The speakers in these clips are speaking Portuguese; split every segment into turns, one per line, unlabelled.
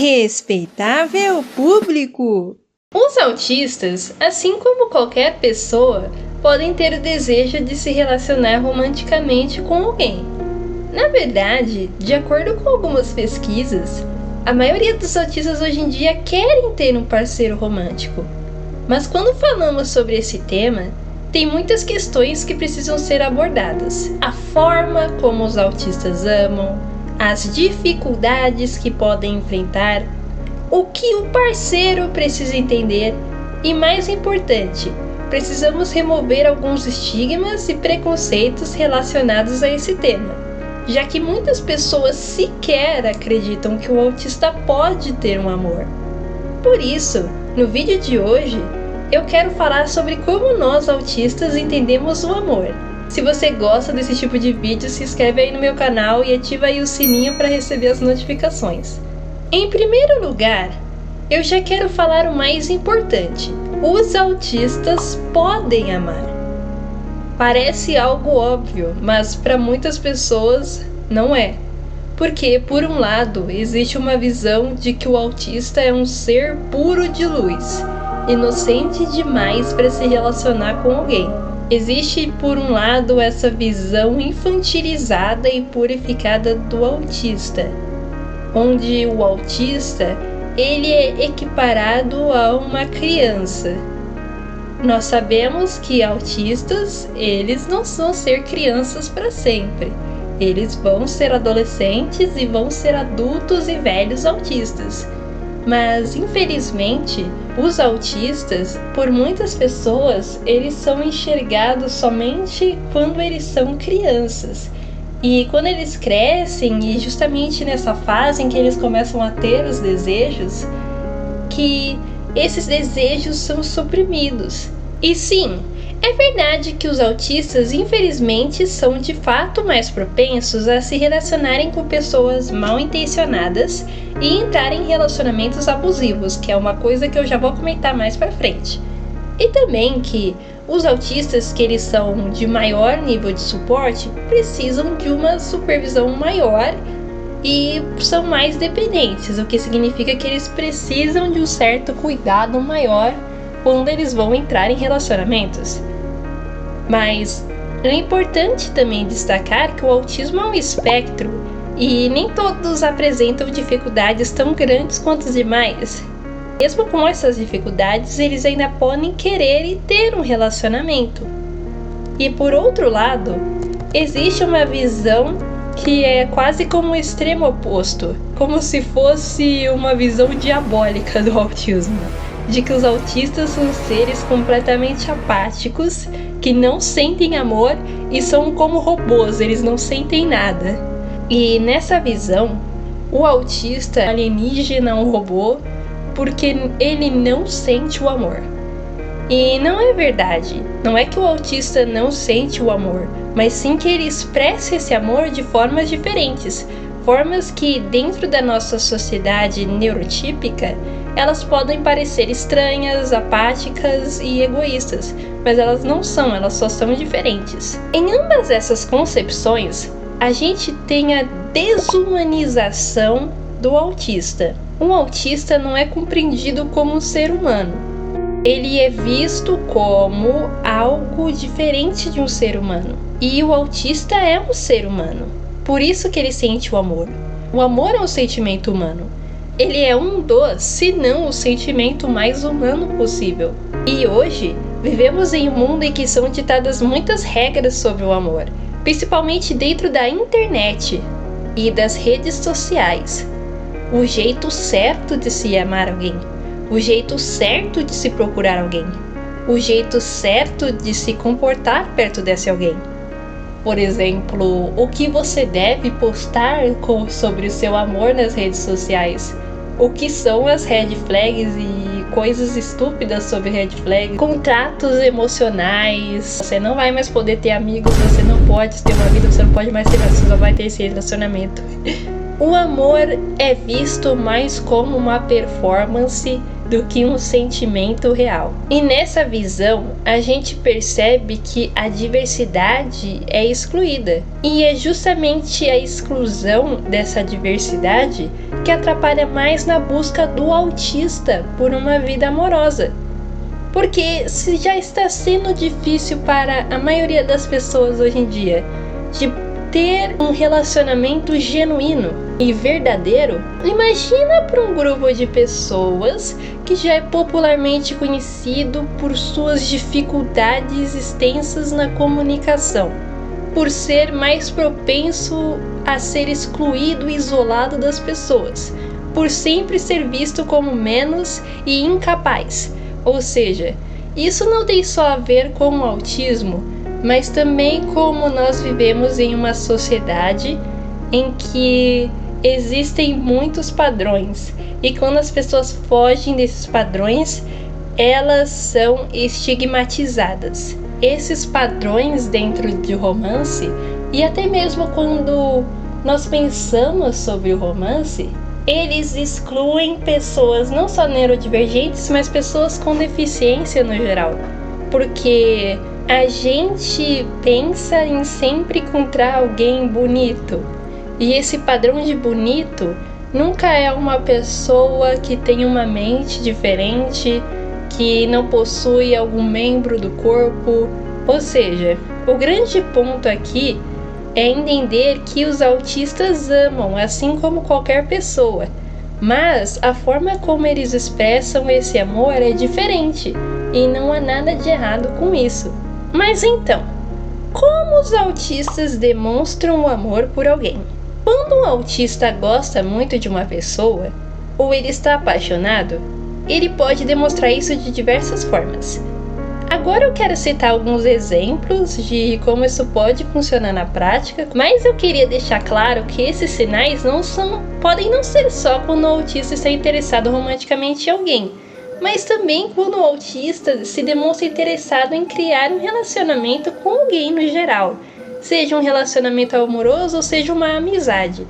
Respeitável público!
Os autistas, assim como qualquer pessoa, podem ter o desejo de se relacionar romanticamente com alguém. Na verdade, de acordo com algumas pesquisas, a maioria dos autistas hoje em dia querem ter um parceiro romântico. Mas quando falamos sobre esse tema, tem muitas questões que precisam ser abordadas. A forma como os autistas amam, as dificuldades que podem enfrentar, o que o parceiro precisa entender e, mais importante, precisamos remover alguns estigmas e preconceitos relacionados a esse tema, já que muitas pessoas sequer acreditam que o autista pode ter um amor. Por isso, no vídeo de hoje, eu quero falar sobre como nós autistas entendemos o amor. Se você gosta desse tipo de vídeo, se inscreve aí no meu canal e ativa aí o sininho para receber as notificações. Em primeiro lugar, eu já quero falar o mais importante. Os autistas podem amar. Parece algo óbvio, mas para muitas pessoas não é. Porque, por um lado, existe uma visão de que o autista é um ser puro de luz, inocente demais para se relacionar com alguém. Existe, por um lado, essa visão infantilizada e purificada do autista, onde o autista ele é equiparado a uma criança. Nós sabemos que autistas, eles não vão ser crianças para sempre. Eles vão ser adolescentes e vão ser adultos e velhos autistas. Mas, infelizmente, os autistas, por muitas pessoas, eles são enxergados somente quando eles são crianças. E quando eles crescem, e justamente nessa fase em que eles começam a ter os desejos, que esses desejos são suprimidos. E sim, é verdade que os autistas, infelizmente, são de fato mais propensos a se relacionarem com pessoas mal intencionadas e entrarem em relacionamentos abusivos, que é uma coisa que eu já vou comentar mais pra frente. E também que os autistas, que eles são de maior nível de suporte, precisam de uma supervisão maior e são mais dependentes, o que significa que eles precisam de um certo cuidado maior quando eles vão entrar em relacionamentos. Mas é importante também destacar que o autismo é um espectro e nem todos apresentam dificuldades tão grandes quanto os demais. Mesmo com essas dificuldades, eles ainda podem querer e ter um relacionamento. E por outro lado, existe uma visão que é quase como o extremo oposto, como se fosse uma visão diabólica do autismo, de que os autistas são seres completamente apáticos, que não sentem amor e são como robôs, eles não sentem nada. E nessa visão, o autista alienígena é um robô porque ele não sente o amor. E não é verdade, não é que o autista não sente o amor, mas sim que ele expressa esse amor de formas diferentes, formas que dentro da nossa sociedade neurotípica, elas podem parecer estranhas, apáticas e egoístas, mas elas não são, elas só são diferentes. Em ambas essas concepções, a gente tem a desumanização do autista. Um autista não é compreendido como um ser humano. Ele é visto como algo diferente de um ser humano. E o autista é um ser humano. Por isso que ele sente o amor. O amor é um sentimento humano. Ele é um dos, se não o sentimento mais humano possível. E hoje, vivemos em um mundo em que são ditadas muitas regras sobre o amor, principalmente dentro da internet e das redes sociais. O jeito certo de se amar alguém, o jeito certo de se procurar alguém, o jeito certo de se comportar perto desse alguém. Por exemplo, o que você deve postar sobre o seu amor nas redes sociais, o que são as red flags e coisas estúpidas sobre red flags, contratos emocionais, você não vai mais poder ter amigos, você não pode ter uma vida, você não pode mais ter, você só vai ter esse relacionamento. O amor é visto mais como uma performance do que um sentimento real. E nessa visão, a gente percebe que a diversidade é excluída. E é justamente a exclusão dessa diversidade que atrapalha mais na busca do autista por uma vida amorosa. Porque se já está sendo difícil para a maioria das pessoas hoje em dia de ter um relacionamento genuíno e verdadeiro, imagina para um grupo de pessoas que já é popularmente conhecido por suas dificuldades extensas na comunicação, por ser mais propenso a ser excluído e isolado das pessoas, por sempre ser visto como menos e incapaz. Ou seja, isso não tem só a ver com o autismo, mas também como nós vivemos em uma sociedade em que existem muitos padrões, e quando as pessoas fogem desses padrões, elas são estigmatizadas. Esses padrões dentro de romance, e até mesmo quando nós pensamos sobre o romance, eles excluem pessoas não só neurodivergentes, mas pessoas com deficiência no geral. Porque a gente pensa em sempre encontrar alguém bonito. E esse padrão de bonito nunca é uma pessoa que tem uma mente diferente, que não possui algum membro do corpo. Ou seja, o grande ponto aqui é entender que os autistas amam, assim como qualquer pessoa, mas a forma como eles expressam esse amor é diferente, e não há nada de errado com isso. Mas então, como os autistas demonstram o amor por alguém? Quando um autista gosta muito de uma pessoa, ou ele está apaixonado, ele pode demonstrar isso de diversas formas. Agora eu quero citar alguns exemplos de como isso pode funcionar na prática, mas eu queria deixar claro que esses sinais podem não ser só quando o autista está interessado romanticamente em alguém, mas também quando o autista se demonstra interessado em criar um relacionamento com alguém no geral, seja um relacionamento amoroso ou seja uma amizade.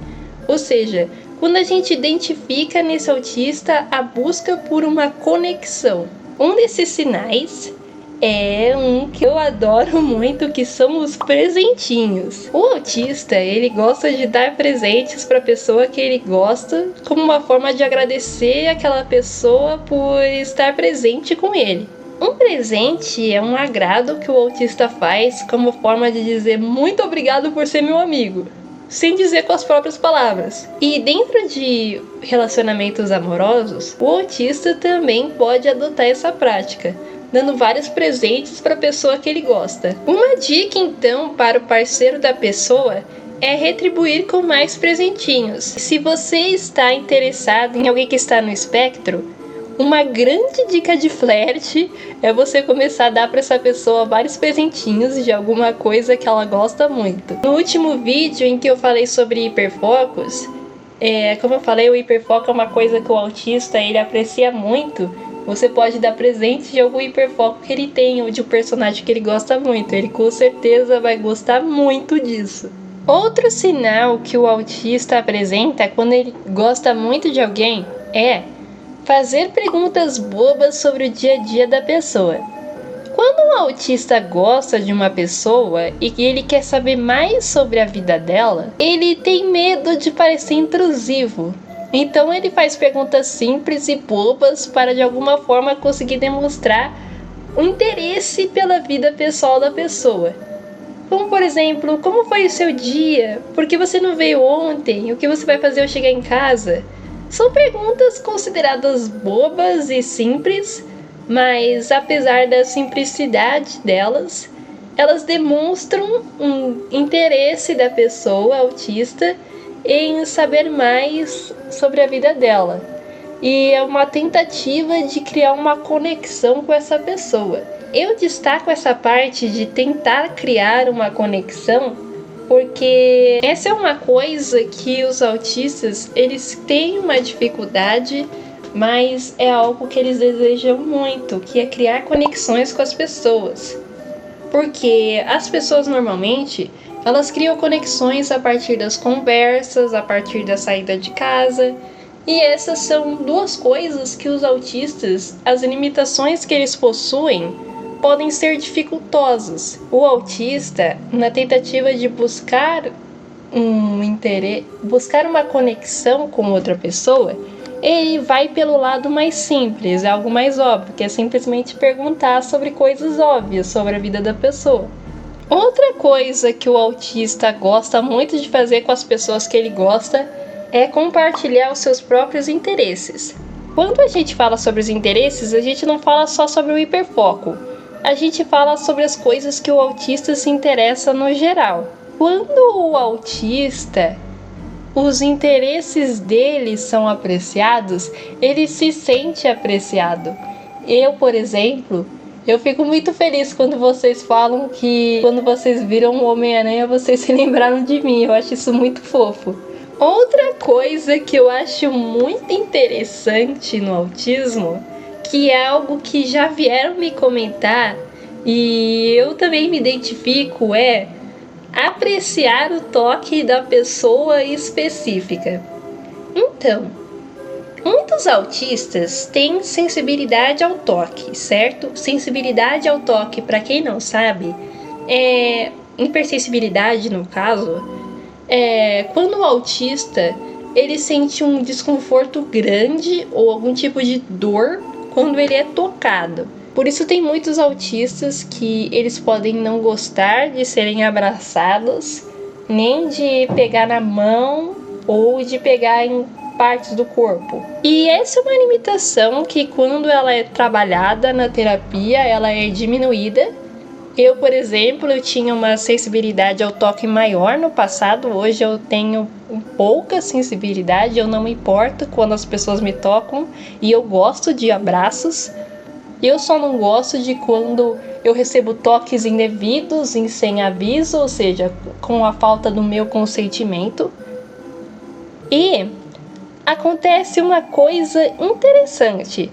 Ou seja, quando a gente identifica nesse autista a busca por uma conexão. Um desses sinais é um que eu adoro muito, que são os presentinhos. O autista, ele gosta de dar presentes para a pessoa que ele gosta, como uma forma de agradecer aquela pessoa por estar presente com ele. Um presente é um agrado que o autista faz como forma de dizer muito obrigado por ser meu amigo, sem dizer com as próprias palavras. E dentro de relacionamentos amorosos, o autista também pode adotar essa prática, dando vários presentes para a pessoa que ele gosta. Uma dica então para o parceiro da pessoa é retribuir com mais presentinhos. Se você está interessado em alguém que está no espectro, uma grande dica de flerte é você começar a dar para essa pessoa vários presentinhos de alguma coisa que ela gosta muito. No último vídeo em que eu falei sobre hiperfocos, como eu falei, o hiperfoco é uma coisa que o autista ele aprecia muito. Você pode dar presente de algum hiperfoco que ele tem ou de um personagem que ele gosta muito. Ele com certeza vai gostar muito disso. Outro sinal que o autista apresenta quando ele gosta muito de alguém é fazer perguntas bobas sobre o dia a dia da pessoa. Quando um autista gosta de uma pessoa e que ele quer saber mais sobre a vida dela, ele tem medo de parecer intrusivo. Então ele faz perguntas simples e bobas para de alguma forma conseguir demonstrar o interesse pela vida pessoal da pessoa. Como por exemplo, como foi o seu dia? Por que você não veio ontem? O que você vai fazer ao chegar em casa? São perguntas consideradas bobas e simples, mas apesar da simplicidade delas, elas demonstram um interesse da pessoa autista em saber mais sobre a vida dela. E é uma tentativa de criar uma conexão com essa pessoa. Eu destaco essa parte de tentar criar uma conexão porque essa é uma coisa que os autistas, eles têm uma dificuldade, mas é algo que eles desejam muito, que é criar conexões com as pessoas. Porque as pessoas normalmente, elas criam conexões a partir das conversas, a partir da saída de casa, E essas são duas coisas que os autistas, as limitações que eles possuem, podem ser dificultosas. O autista, na tentativa de buscar um interesse, buscar uma conexão com outra pessoa, ele vai pelo lado mais simples, algo mais óbvio, que é simplesmente perguntar sobre coisas óbvias sobre a vida da pessoa. Outra coisa que o autista gosta muito de fazer com as pessoas que ele gosta é compartilhar os seus próprios interesses. Quando a gente fala sobre os interesses, a gente não fala só sobre o hiperfoco. A gente fala sobre as coisas que o autista se interessa no geral. Quando o autista, os interesses dele são apreciados, ele se sente apreciado. Eu, por exemplo, eu fico muito feliz quando vocês falam que quando vocês viram o Homem-Aranha, vocês se lembraram de mim. Eu acho isso muito fofo. Outra coisa que eu acho muito interessante no autismo, que é algo que já vieram me comentar e eu também me identifico, é apreciar o toque da pessoa específica. Então, muitos autistas têm sensibilidade ao toque, certo? Sensibilidade ao toque, para quem não sabe, é hipersensibilidade no caso, quando o autista ele sente um desconforto grande ou algum tipo de dor quando ele é tocado. Por isso tem muitos autistas que eles podem não gostar de serem abraçados, nem de pegar na mão ou de pegar em partes do corpo. E essa é uma limitação que quando ela é trabalhada na terapia, ela é diminuída. Eu, por exemplo, eu tinha uma sensibilidade ao toque maior no passado, hoje eu tenho pouca sensibilidade, eu não me importo quando as pessoas me tocam e eu gosto de abraços. Eu só não gosto de quando eu recebo toques indevidos e sem aviso, ou seja, com a falta do meu consentimento. E acontece uma coisa interessante.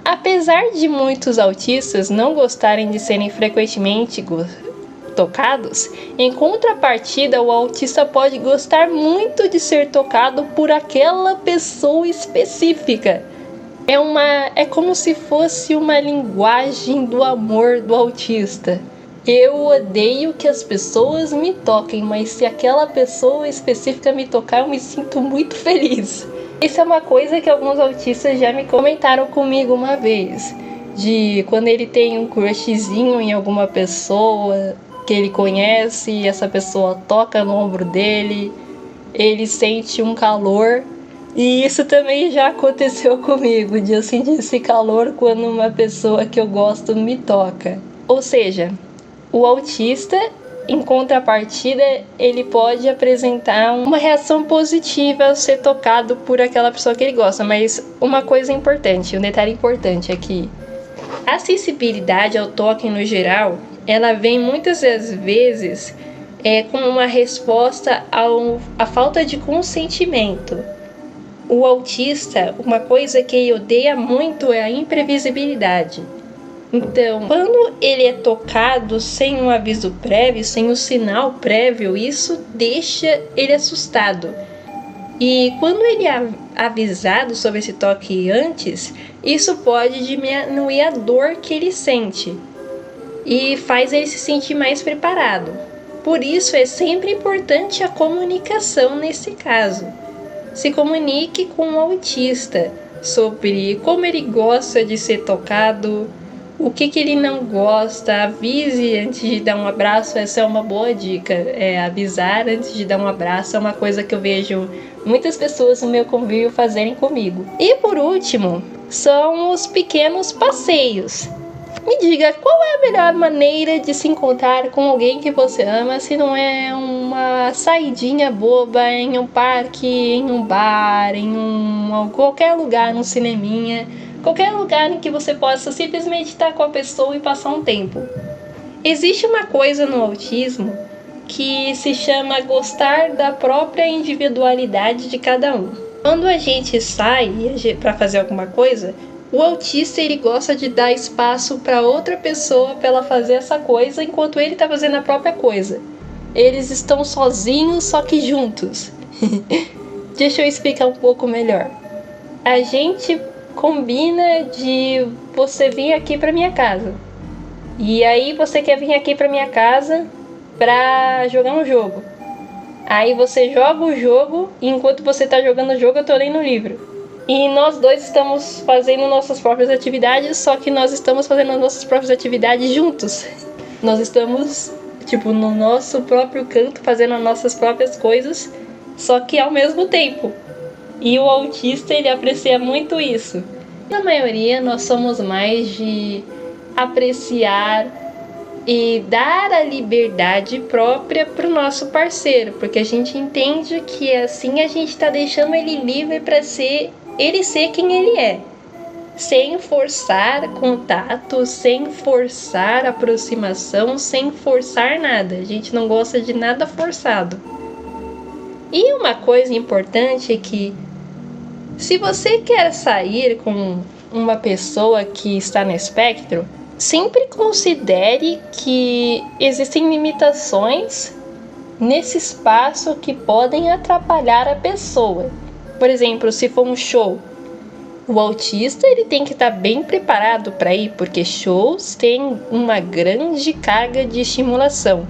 Apesar de muitos autistas não gostarem de serem frequentemente tocados, em contrapartida, o autista pode gostar muito de ser tocado por aquela pessoa específica. É como se fosse uma linguagem do amor do autista. Eu odeio que as pessoas me toquem, mas se aquela pessoa específica me tocar, eu me sinto muito feliz. Isso é uma coisa que alguns autistas já me comentaram comigo uma vez. De quando ele tem um crushzinho em alguma pessoa que ele conhece e essa pessoa toca no ombro dele, ele sente um calor. E isso também já aconteceu comigo, de eu sentir esse calor quando uma pessoa que eu gosto me toca. Ou seja, o autista, em contrapartida, ele pode apresentar uma reação positiva ao ser tocado por aquela pessoa que ele gosta. Mas uma coisa importante, um detalhe importante é que a sensibilidade ao toque no geral, ela vem muitas das vezes como uma resposta à falta de consentimento. O autista, uma coisa que ele odeia muito é a imprevisibilidade. Então, quando ele é tocado sem um aviso prévio, sem um sinal prévio, isso deixa ele assustado. E quando ele é avisado sobre esse toque antes, isso pode diminuir a dor que ele sente e faz ele se sentir mais preparado. Por isso é sempre importante a comunicação nesse caso. Se comunique com o autista sobre como ele gosta de ser tocado, o que ele não gosta, avise antes de dar um abraço. Essa é uma boa dica, avisar antes de dar um abraço é uma coisa que eu vejo muitas pessoas no meu convívio fazerem comigo. E por último, são os pequenos passeios. Me diga, qual é a melhor maneira de se encontrar com alguém que você ama se não é uma saidinha boba em um parque, em um bar, qualquer lugar, num cineminha, qualquer lugar em que você possa simplesmente estar com a pessoa e passar um tempo. Existe uma coisa no autismo que se chama gostar da própria individualidade de cada um. Quando a gente sai para fazer alguma coisa, o autista ele gosta de dar espaço para outra pessoa para ela fazer essa coisa enquanto ele está fazendo a própria coisa. Eles estão sozinhos, só que juntos. Deixa eu explicar um pouco melhor. a gente combina de você vir aqui pra minha casa. E aí você quer vir aqui pra minha casa pra jogar um jogo. Aí você joga o jogo e enquanto você tá jogando o jogo eu tô lendo o livro. E nós dois estamos fazendo nossas próprias atividades, só que nós estamos fazendo as nossas próprias atividades juntos. Nós estamos, no nosso próprio canto, fazendo as nossas próprias coisas, só que ao mesmo tempo. E o autista, ele aprecia muito isso. Na maioria, nós somos mais de apreciar e dar a liberdade própria para o nosso parceiro, porque a gente entende que assim a gente está deixando ele livre para ele ser quem ele é, sem forçar contato, sem forçar aproximação, sem forçar nada. A gente não gosta de nada forçado. E uma coisa importante é que se você quer sair com uma pessoa que está no espectro, sempre considere que existem limitações nesse espaço que podem atrapalhar a pessoa. Por exemplo, se for um show, o autista ele tem que estar bem preparado para ir, porque shows têm uma grande carga de estimulação.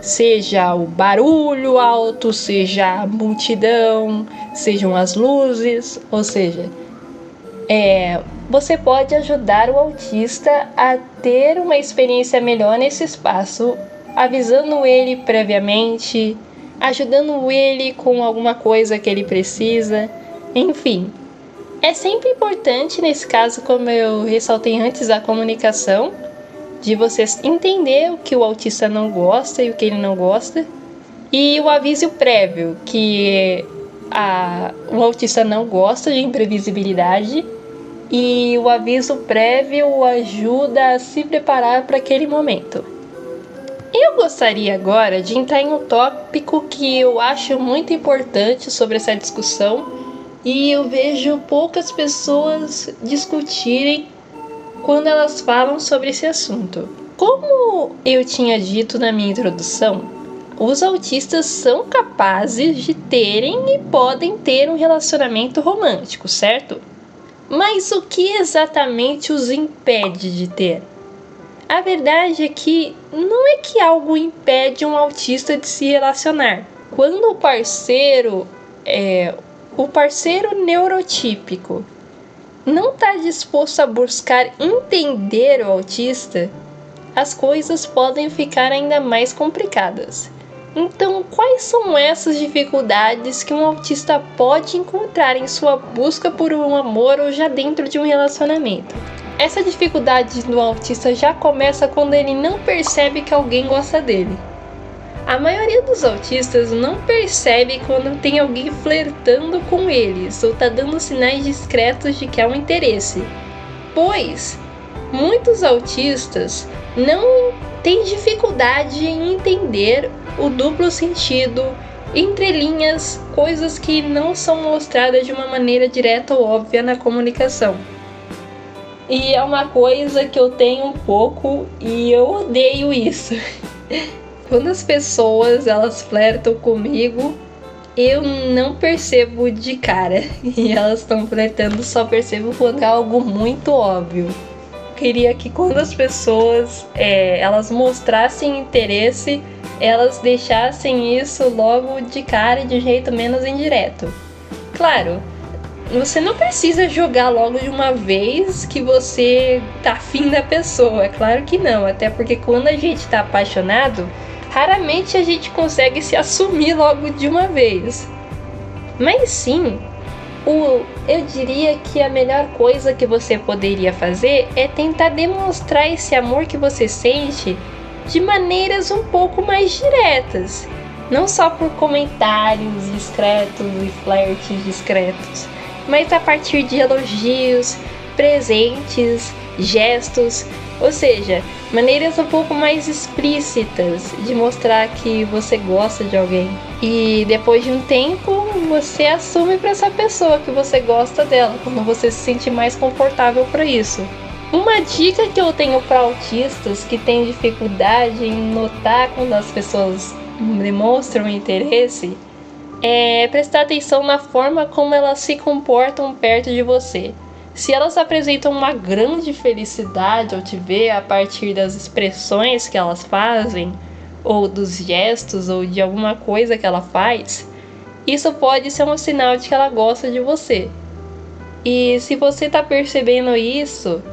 Seja o barulho alto, seja a multidão, sejam as luzes, ou seja, você pode ajudar o autista a ter uma experiência melhor nesse espaço, avisando ele previamente, ajudando ele com alguma coisa que ele precisa, enfim. É sempre importante nesse caso, como eu ressaltei antes, a comunicação, de você entender o que o autista não gosta e o que ele não gosta, e o aviso prévio, que o autista não gosta de imprevisibilidade, e o aviso prévio ajuda a se preparar para aquele momento. Eu gostaria agora de entrar em um tópico que eu acho muito importante sobre essa discussão e eu vejo poucas pessoas discutirem quando elas falam sobre esse assunto. Como eu tinha dito na minha introdução, os autistas são capazes de terem e podem ter um relacionamento romântico, certo? Mas o que exatamente os impede de ter? A verdade é que não é que algo impede um autista de se relacionar. Quando o parceiro neurotípico não está disposto a buscar entender o autista, as coisas podem ficar ainda mais complicadas. Então, quais são essas dificuldades que um autista pode encontrar em sua busca por um amor ou já dentro de um relacionamento? Essa dificuldade do autista já começa quando ele não percebe que alguém gosta dele. A maioria dos autistas não percebe quando tem alguém flertando com eles ou está dando sinais discretos de que há um interesse, pois muitos autistas não têm dificuldade em entender o duplo sentido, entrelinhas, coisas que não são mostradas de uma maneira direta ou óbvia na comunicação. E é uma coisa que eu tenho um pouco e eu odeio isso. Quando as pessoas elas flertam comigo, eu não percebo de cara. E elas estão flertando, só percebo quando é algo muito óbvio. Queria que quando as pessoas elas mostrassem interesse, elas deixassem isso logo de cara e de um jeito menos indireto. Claro, você não precisa jogar logo de uma vez que você tá afim da pessoa, é claro que não, até porque quando a gente tá apaixonado, raramente a gente consegue se assumir logo de uma vez. Mas sim, eu diria que a melhor coisa que você poderia fazer é tentar demonstrar esse amor que você sente de maneiras um pouco mais diretas, não só por comentários discretos e flertes discretos, mas a partir de elogios, presentes, gestos, ou seja, maneiras um pouco mais explícitas de mostrar que você gosta de alguém. E depois de um tempo, você assume para essa pessoa que você gosta dela, quando você se sente mais confortável para isso. Uma dica que eu tenho para autistas que têm dificuldade em notar quando as pessoas demonstram interesse é prestar atenção na forma como elas se comportam perto de você. Se elas apresentam uma grande felicidade ao te ver a partir das expressões que elas fazem, ou dos gestos, ou de alguma coisa que ela faz, isso pode ser um sinal de que ela gosta de você. E se você está percebendo isso,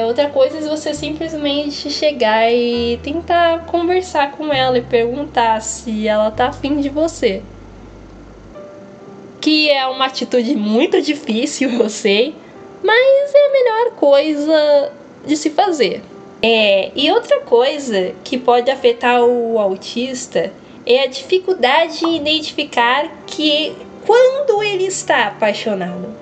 outra coisa é você simplesmente chegar e tentar conversar com ela e perguntar se ela tá afim de você. Que é uma atitude muito difícil, eu sei, mas é a melhor coisa de se fazer. E outra coisa que pode afetar o autista é a dificuldade em identificar que quando ele está apaixonado.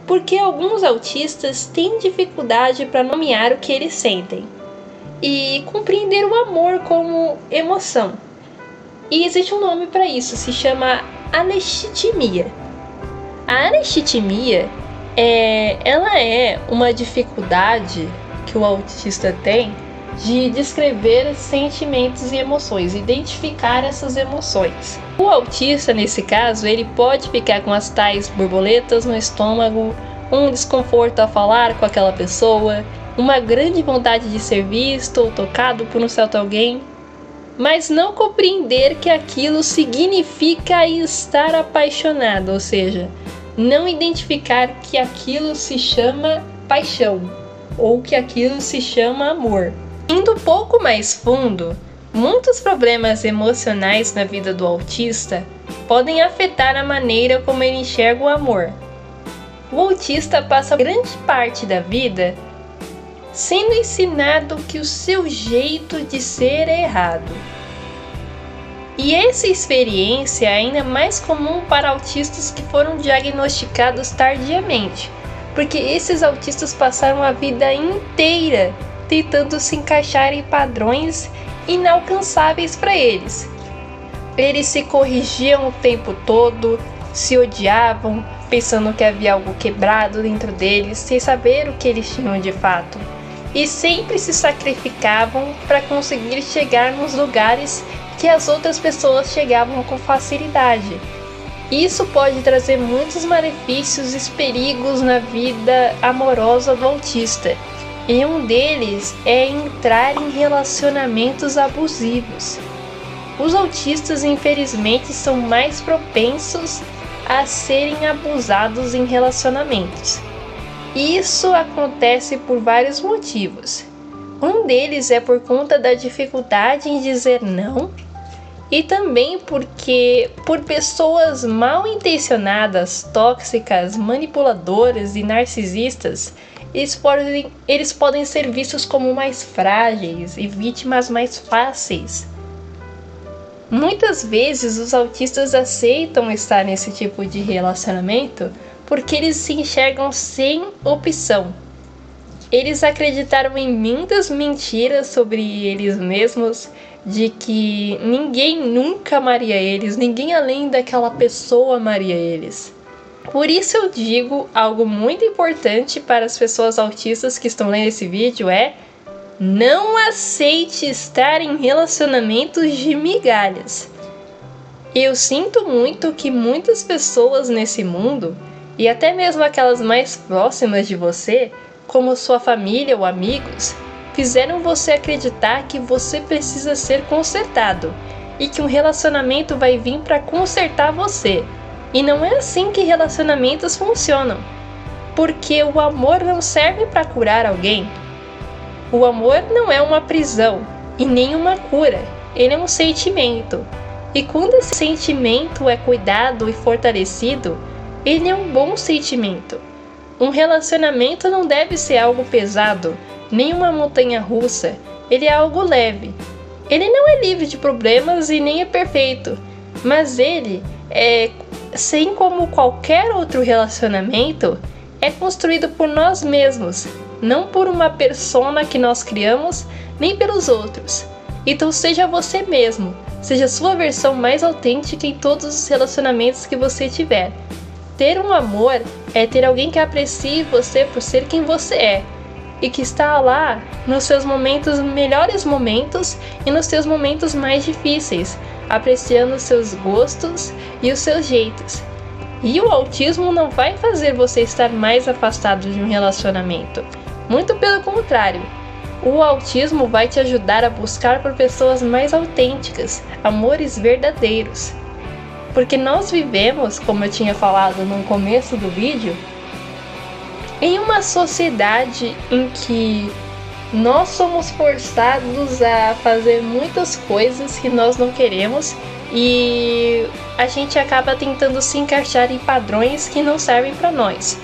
Porque alguns autistas têm dificuldade para nomear o que eles sentem e compreender o amor como emoção. E existe um nome para isso, se chama alexitimia. A alexitimia ela é uma dificuldade que o autista tem de descrever sentimentos e emoções, identificar essas emoções. O autista, nesse caso, ele pode ficar com as tais borboletas no estômago, um desconforto a falar com aquela pessoa, uma grande vontade de ser visto ou tocado por um certo alguém, mas não compreender que aquilo significa estar apaixonado, ou seja, não identificar que aquilo se chama paixão ou que aquilo se chama amor. Indo um pouco mais fundo, muitos problemas emocionais na vida do autista podem afetar a maneira como ele enxerga o amor. O autista passa grande parte da vida sendo ensinado que o seu jeito de ser é errado. E essa experiência é ainda mais comum para autistas que foram diagnosticados tardiamente, porque esses autistas passaram a vida inteira tentando se encaixar em padrões inalcançáveis para eles. Eles se corrigiam o tempo todo, se odiavam, pensando que havia algo quebrado dentro deles, sem saber o que eles tinham de fato. E sempre se sacrificavam para conseguir chegar nos lugares que as outras pessoas chegavam com facilidade. Isso pode trazer muitos malefícios e perigos na vida amorosa do autista. E um deles é entrar em relacionamentos abusivos. Os autistas, infelizmente, são mais propensos a serem abusados em relacionamentos. Isso acontece por vários motivos. Um deles é por conta da dificuldade em dizer não, e também porque por pessoas mal intencionadas, tóxicas, manipuladoras e narcisistas, eles podem ser vistos como mais frágeis e vítimas mais fáceis. Muitas vezes os autistas aceitam estar nesse tipo de relacionamento porque eles se enxergam sem opção. Eles acreditaram em muitas mentiras sobre eles mesmos, de que ninguém nunca amaria eles, ninguém além daquela pessoa amaria eles. Por isso eu digo algo muito importante para as pessoas autistas que estão lendo esse vídeo não aceite estar em relacionamentos de migalhas. Eu sinto muito que muitas pessoas nesse mundo, e até mesmo aquelas mais próximas de você, como sua família ou amigos, fizeram você acreditar que você precisa ser consertado e que um relacionamento vai vir para consertar você. E não é assim que relacionamentos funcionam, porque o amor não serve para curar alguém. O amor não é uma prisão e nem uma cura, ele é um sentimento. E quando esse sentimento é cuidado e fortalecido, ele é um bom sentimento. Um relacionamento não deve ser algo pesado, nem uma montanha russa, ele é algo leve. Ele não é livre de problemas e nem é perfeito, mas ele assim como qualquer outro relacionamento, é construído por nós mesmos, não por uma persona que nós criamos, nem pelos outros. Então seja você mesmo, seja a sua versão mais autêntica em todos os relacionamentos que você tiver. Ter um amor é ter alguém que aprecie você por ser quem você é e que está lá nos seus melhores momentos e nos seus momentos mais difíceis, apreciando os seus gostos e os seus jeitos. E o autismo não vai fazer você estar mais afastado de um relacionamento. Muito pelo contrário. O autismo vai te ajudar a buscar por pessoas mais autênticas, amores verdadeiros. Porque nós vivemos, como eu tinha falado no começo do vídeo, em uma sociedade em que nós somos forçados a fazer muitas coisas que nós não queremos e a gente acaba tentando se encaixar em padrões que não servem para nós.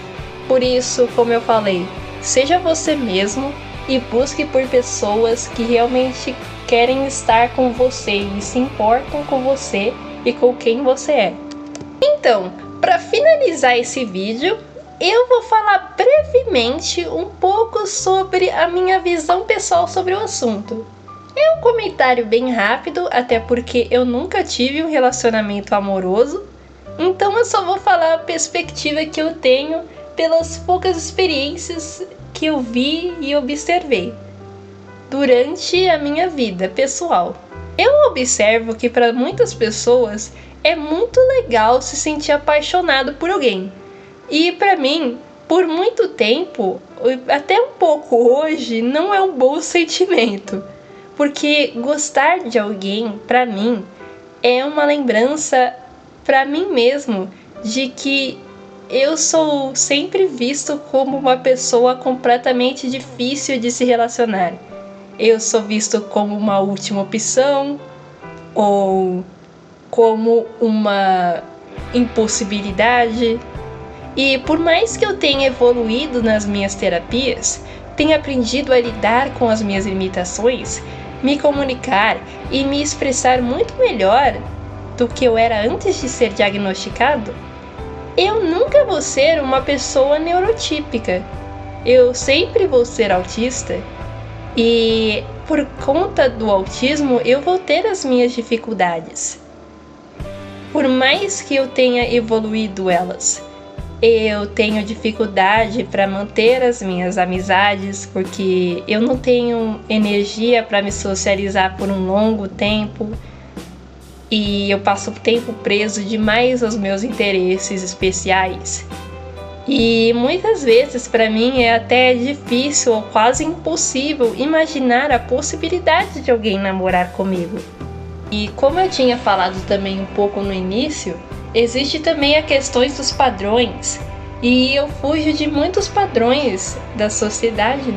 Por isso, como eu falei, seja você mesmo e busque por pessoas que realmente querem estar com você e se importam com você e com quem você é. Então, para finalizar esse vídeo, eu vou falar brevemente um pouco sobre a minha visão pessoal sobre o assunto. É um comentário bem rápido, até porque eu nunca tive um relacionamento amoroso, então eu só vou falar a perspectiva que eu tenho pelas poucas experiências que eu vi e observei durante a minha vida pessoal. Eu observo que para muitas pessoas é muito legal se sentir apaixonado por alguém. E para mim, por muito tempo, até um pouco hoje, não é um bom sentimento. Porque gostar de alguém, para mim, é uma lembrança para mim mesmo de que eu sou sempre visto como uma pessoa completamente difícil de se relacionar. Eu sou visto como uma última opção ou como uma impossibilidade. E por mais que eu tenha evoluído nas minhas terapias, tenha aprendido a lidar com as minhas limitações, me comunicar e me expressar muito melhor do que eu era antes de ser diagnosticado, eu nunca vou ser uma pessoa neurotípica. Eu sempre vou ser autista e por conta do autismo eu vou ter as minhas dificuldades. Por mais que eu tenha evoluído elas, eu tenho dificuldade para manter as minhas amizades porque eu não tenho energia para me socializar por um longo tempo e eu passo o tempo preso demais aos meus interesses especiais. E muitas vezes para mim é até difícil ou quase impossível imaginar a possibilidade de alguém namorar comigo. E como eu tinha falado também um pouco no início, existe também a questão dos padrões, e eu fujo de muitos padrões da sociedade,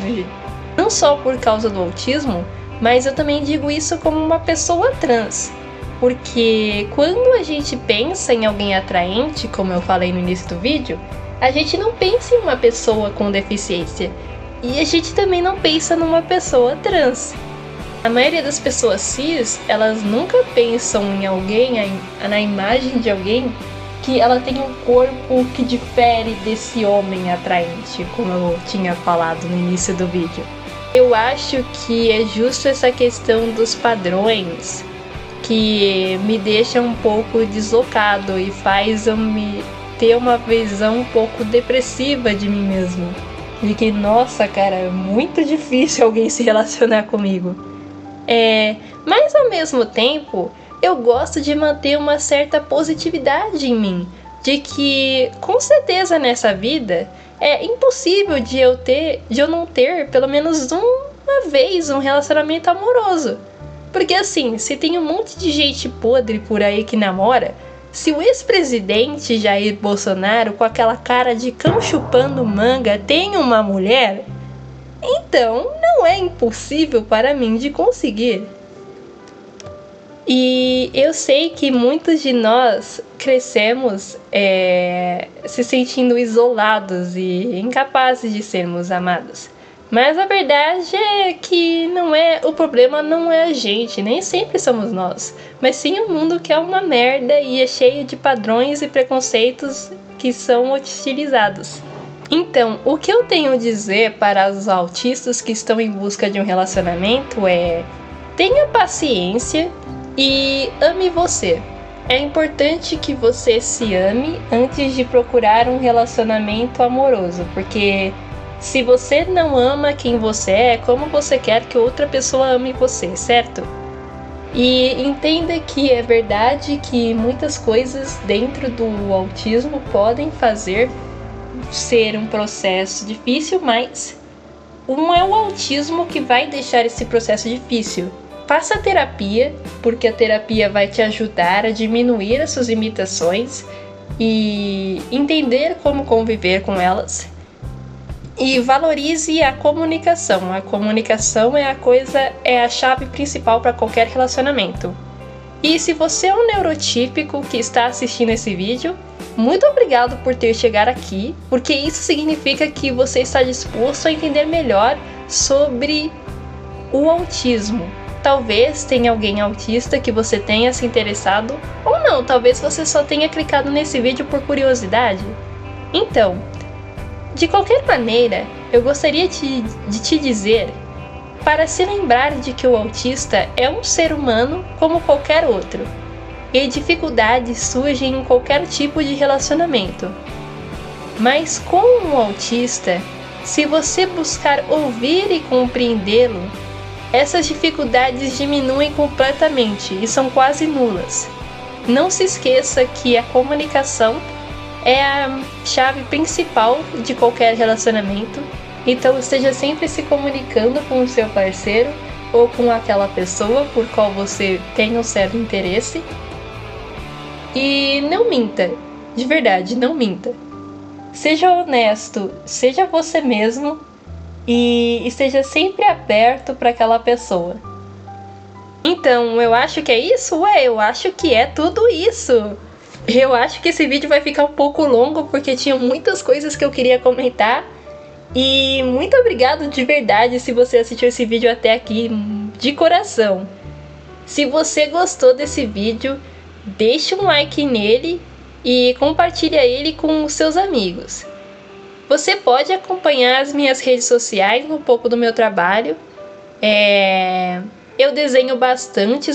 não só por causa do autismo, mas eu também digo isso como uma pessoa trans, porque quando a gente pensa em alguém atraente, como eu falei no início do vídeo, a gente não pensa em uma pessoa com deficiência, e a gente também não pensa numa pessoa trans. A maioria das pessoas cis, elas nunca pensam em alguém, na imagem de alguém, que ela tem um corpo que difere desse homem atraente, como eu tinha falado no início do vídeo. Eu acho que é justo essa questão dos padrões que me deixa um pouco deslocado e faz eu me ter uma visão um pouco depressiva de mim mesmo. De que, nossa, cara, é muito difícil alguém se relacionar comigo. Mas ao mesmo tempo, eu gosto de manter uma certa positividade em mim, de que com certeza nessa vida é impossível de eu não ter pelo menos uma vez um relacionamento amoroso. Porque assim, se tem um monte de gente podre por aí que namora, se o ex-presidente Jair Bolsonaro, com aquela cara de cão chupando manga, tem uma mulher, então não é impossível para mim de conseguir. E eu sei que muitos de nós crescemos se sentindo isolados e incapazes de sermos amados. Mas a verdade é que o problema não é a gente, nem sempre somos nós, mas sim o mundo que é uma merda e é cheio de padrões e preconceitos que são utilizados. Então, o que eu tenho a dizer para os autistas que estão em busca de um relacionamento é: tenha paciência e ame você. É importante que você se ame antes de procurar um relacionamento amoroso, porque se você não ama quem você é, como você quer que outra pessoa ame você, certo? E entenda que é verdade que muitas coisas dentro do autismo podem fazer ser um processo difícil, mas não é o autismo que vai deixar esse processo difícil. Faça terapia, porque a terapia vai te ajudar a diminuir as suas limitações e entender como conviver com elas. E valorize a comunicação. A comunicação é a chave principal para qualquer relacionamento. E se você é um neurotípico que está assistindo esse vídeo, muito obrigado por ter chegado aqui, porque isso significa que você está disposto a entender melhor sobre o autismo. Talvez tenha alguém autista que você tenha se interessado, ou não, talvez você só tenha clicado nesse vídeo por curiosidade. Então, de qualquer maneira, eu gostaria de te dizer para se lembrar de que o autista é um ser humano como qualquer outro, e dificuldades surgem em qualquer tipo de relacionamento. Mas com um autista, se você buscar ouvir e compreendê-lo, essas dificuldades diminuem completamente e são quase nulas. Não se esqueça que a comunicação é a chave principal de qualquer relacionamento, então esteja sempre se comunicando com o seu parceiro ou com aquela pessoa por qual você tem um certo interesse. E não minta, de verdade, não minta. Seja honesto, seja você mesmo e esteja sempre aberto para aquela pessoa. Então, eu acho que é isso? Eu acho que é tudo isso. Eu acho que esse vídeo vai ficar um pouco longo porque tinha muitas coisas que eu queria comentar. E muito obrigado de verdade se você assistiu esse vídeo até aqui, de coração. Se você gostou desse vídeo, deixe um like nele e compartilha ele com os seus amigos. Você pode acompanhar as minhas redes sociais, um pouco do meu trabalho. Eu desenho bastante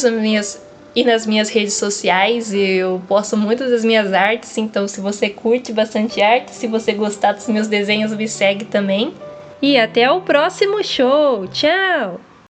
nas minhas redes sociais, eu posto muitas das minhas artes, então se você curte bastante arte, se você gostar dos meus desenhos, me segue também. E até o próximo show! Tchau!